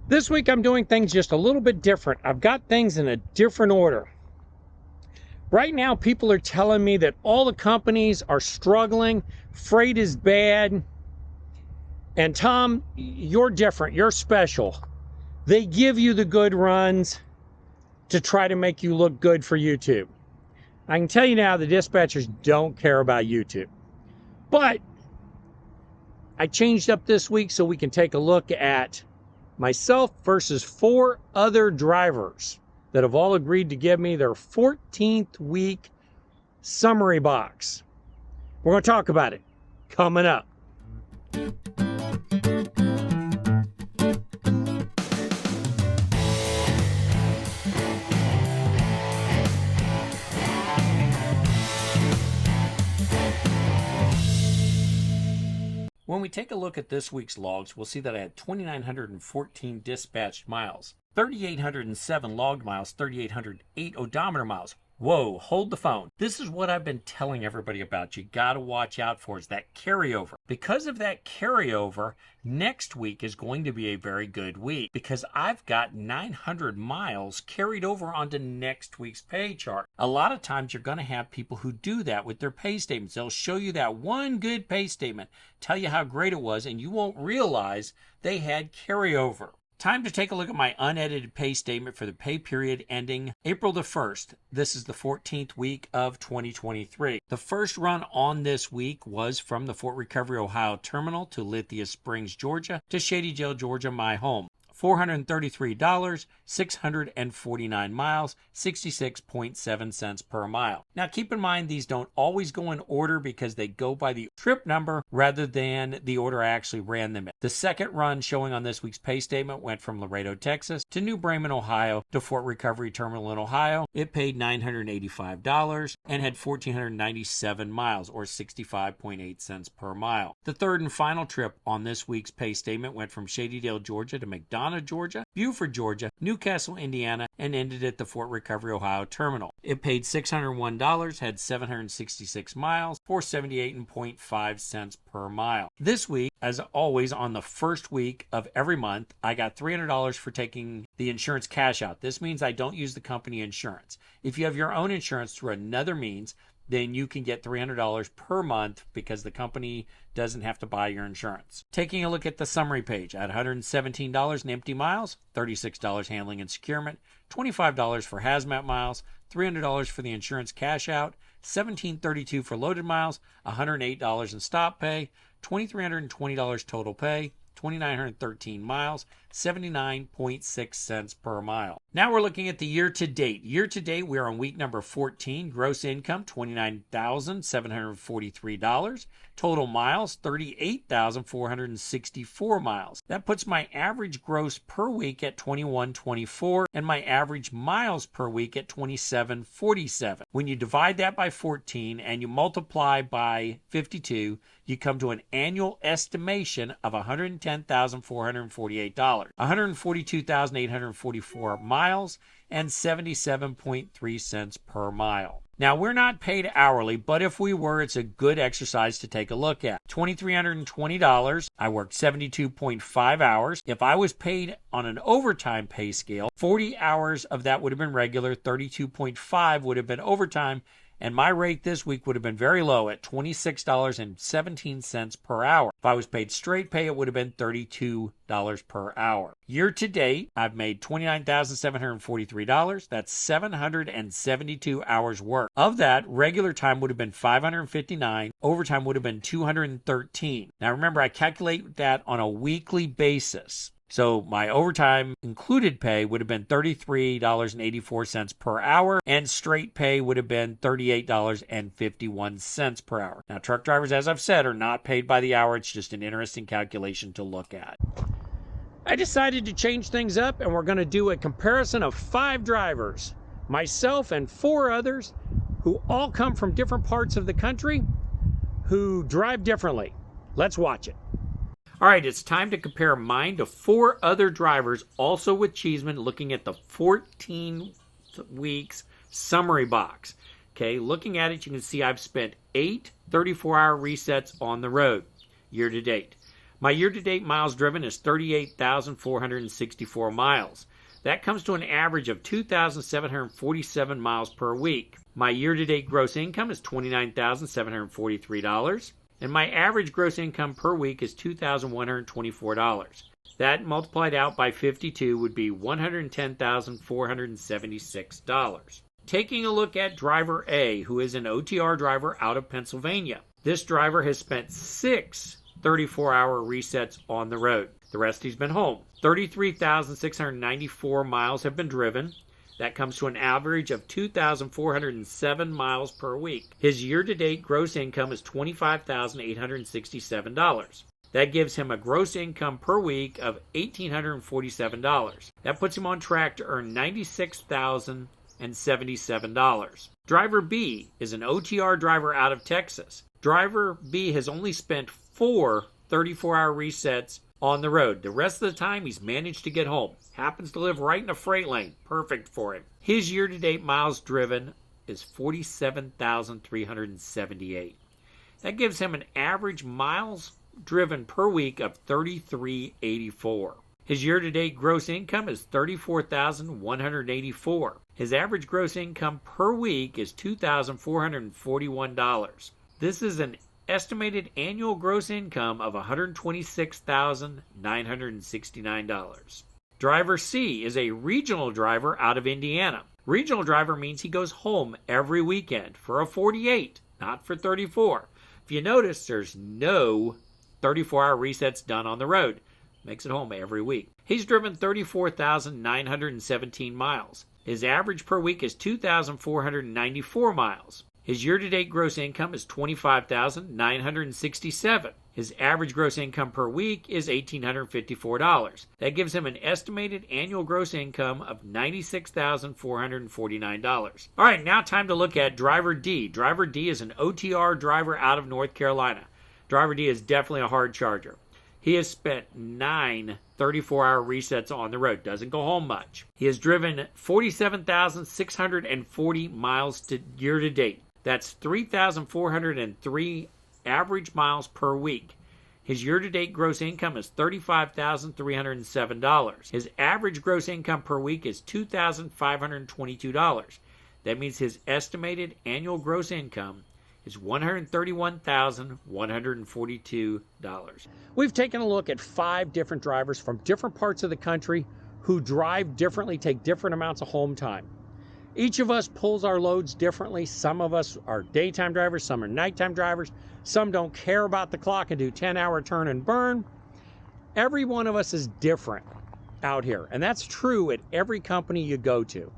This week I'm doing things just a little bit different. I've got things in a different order. Right now people are telling me that all the companies are struggling, freight is bad, and Tom, you're different, you're special. They give you the good runs to try to make you look good for YouTube. I can tell you now the dispatchers don't care about YouTube. But I changed up this week so we can take a look at myself versus 4 other drivers that have all agreed to give me their 14th week summary box. We're going to talk about it coming up. When we take a look at this week's logs, we'll see that I had 2,914 dispatched miles, 3,807 logged miles, 3,808 odometer miles. Whoa, hold the phone. This is what I've been telling everybody about. You got to watch out for is that carryover. Because of that carryover, next week is going to be a very good week because I've got 900 miles carried over onto next week's pay chart. A lot of times you're going to have people who do that with their pay statements. They'll show you that one good pay statement, tell you how great it was, and you won't realize they had carryover. Time to take a look at my unedited pay statement for the pay period ending April the 1st. This is the 14th week of 2023. The first run on this week was from the Fort Recovery, Ohio terminal to Lithia Springs, Georgia to Shady Jail, Georgia, my home. $433, 649 miles, 66.7 cents per mile. Now keep in mind these don't always go in order because they go by the trip number rather than the order I actually ran them in. The second run showing on this week's pay statement went from Laredo, Texas to New Bremen, Ohio to Fort Recovery Terminal in Ohio. It paid $985 and had 1,497 miles or 65.8 cents per mile. The third and final trip on this week's pay statement went from Shadydale, Georgia to McDonough, Georgia, Beaufort, Georgia, Newcastle, Indiana, and ended at the Fort Recovery, Ohio terminal. It paid $601, had 766 miles, 478.5 cents per mile. This week, as always, on the first week of every month, I got $300 for taking the insurance cash out. This means I don't use the company insurance. If you have your own insurance through another means, then you can get $300 per month because the company doesn't have to buy your insurance. Taking a look at the summary page, I had $117 in empty miles, $36 handling and securement, $25 for hazmat miles, $300 for the insurance cash out, $1,732 for loaded miles, $108 in stop pay, $2,320 total pay, 2,913 miles, 79.6 cents per mile. Now we're looking at the year-to-date. Year-to-date, we are on week number 14. Gross income, $29,743. Total miles, 38,464 miles. That puts my average gross per week at 2124 and my average miles per week at 2747. When you divide that by 14 and you multiply by 52, you come to an annual estimation of $110,448, 142,844 miles, and 77.3 cents per mile. Now, we're not paid hourly, but if we were, it's a good exercise to take a look at. $2,320, I worked 72.5 hours. If I was paid on an overtime pay scale, 40 hours of that would have been regular, 32.5 would have been overtime, and my rate this week would have been very low at $26.17 per hour. If I was paid straight pay, it would have been $32 per hour. Year to date, I've made $29,743. That's 772 hours work. Of that, regular time would have been 559. Overtime would have been 213. Now remember, I calculate that on a weekly basis. So my overtime included pay would have been $33.84 per hour, and straight pay would have been $38.51 per hour. Now, truck drivers, as I've said, are not paid by the hour. It's just an interesting calculation to look at. I decided to change things up, and we're going to do a comparison of 5 drivers, myself and 4 others, who all come from different parts of the country, who drive differently. Let's watch it. All right, it's time to compare mine to 4 other drivers, also with Cheeseman, looking at the 14 weeks summary box. Okay, looking at it, you can see I've spent 8 34-hour resets on the road year to date. My year-to-date miles driven is 38,464 miles. That comes to an average of 2,747 miles per week. My year-to-date gross income is $29,743, and my average gross income per week is $2,124. That multiplied out by 52 would be $110,476. Taking a look at driver A, who is an OTR driver out of Pennsylvania. This driver has spent 6 34-hour resets on the road. The rest he's been home. 33,694 miles have been driven. That comes to an average of 2,407 miles per week. His year-to-date gross income is $25,867. That gives him a gross income per week of $1,847. That puts him on track to earn $96,077. Driver B is an OTR driver out of Texas. Driver B has only spent 4 34-hour resets on the road. The rest of the time, he's managed to get home. Happens to live right in a freight lane. Perfect for him. His year-to-date miles driven is 47,378. That gives him an average miles driven per week of 3384. His year-to-date gross income is $34,184. His average gross income per week is $2,441. This is an estimated annual gross income of $126,969. Driver C is a regional driver out of Indiana. Regional driver means he goes home every weekend for a 48, not for 34. If you notice, there's no 34-hour resets done on the road. Makes it home every week. He's driven 34,917 miles. His average per week is 2,494 miles. His year-to-date gross income is $25,967. His average gross income per week is $1,854. That gives him an estimated annual gross income of $96,449. All right, now time to look at Driver D. Driver D is an OTR driver out of North Carolina. Driver D is definitely a hard charger. He has spent 9 34-hour resets on the road. Doesn't go home much. He has driven 47,640 miles year to date. That's 3,403 average miles per week. His year-to-date gross income is $35,307. His average gross income per week is $2,522. That means his estimated annual gross income is $131,142. We've taken a look at 5 different drivers from different parts of the country who drive differently, take different amounts of home time. Each of us pulls our loads differently. Some of us are daytime drivers, some are nighttime drivers. Some don't care about the clock and do 10-hour turn and burn. Every one of us is different out here, and that's true at every company you go to.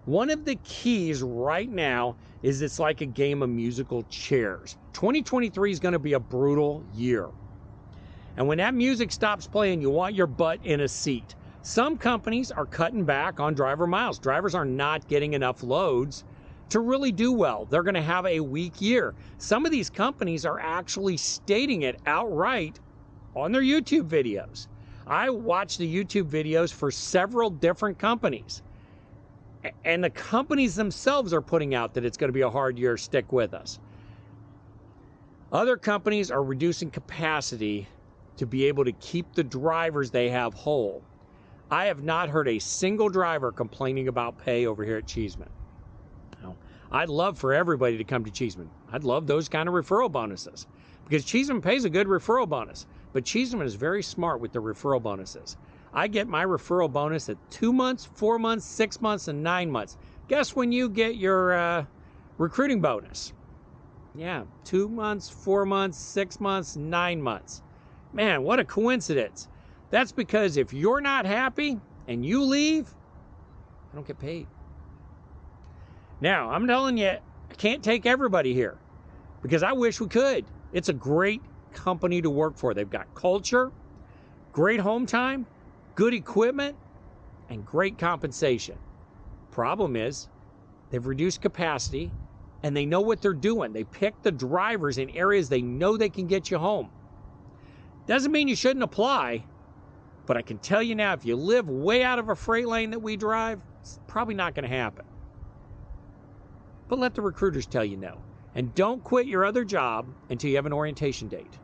One of the keys right now is it's like a game of musical chairs. 2023 is going to be a brutal year. And when that music stops playing, you want your butt in a seat. Some companies are cutting back on driver miles. Drivers are not getting enough loads to really do well. They're going to have a weak year. Some of these companies are actually stating it outright on their YouTube videos. I watch the YouTube videos for several different companies. And the companies themselves are putting out that it's going to be a hard year. Stick with us. Other companies are reducing capacity to be able to keep the drivers they have whole. I have not heard a single driver complaining about pay over here at Cheeseman. Now, I'd love for everybody to come to Cheeseman. I'd love those kind of referral bonuses because Cheeseman pays a good referral bonus, but Cheeseman is very smart with the referral bonuses. I get my referral bonus at 2 months, 4 months, 6 months, and 9 months. Guess when you get your recruiting bonus? Yeah, 2 months, 4 months, 6 months, 9 months. Man, what a coincidence. That's because if you're not happy and you leave, I don't get paid. Now, I'm telling you, I can't take everybody here because I wish we could. It's a great company to work for. They've got culture, great home time, good equipment, and great compensation. Problem is, they've reduced capacity and they know what they're doing. They pick the drivers in areas they know they can get you home. Doesn't mean you shouldn't apply. But I can tell you now, if you live way out of a freight lane that we drive, it's probably not going to happen. But let the recruiters tell you no. And don't quit your other job until you have an orientation date.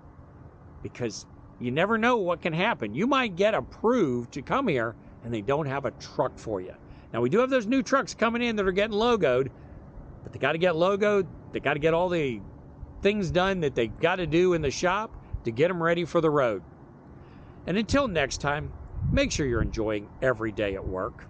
Because You never know what can happen. You might get approved to come here and they don't have a truck for you. Now, we do have those new trucks coming in that are getting logoed, but they got to get logoed. They got to get all the things done that they got to do in the shop to get them ready for the road. And until next time, make sure you're enjoying every day at work.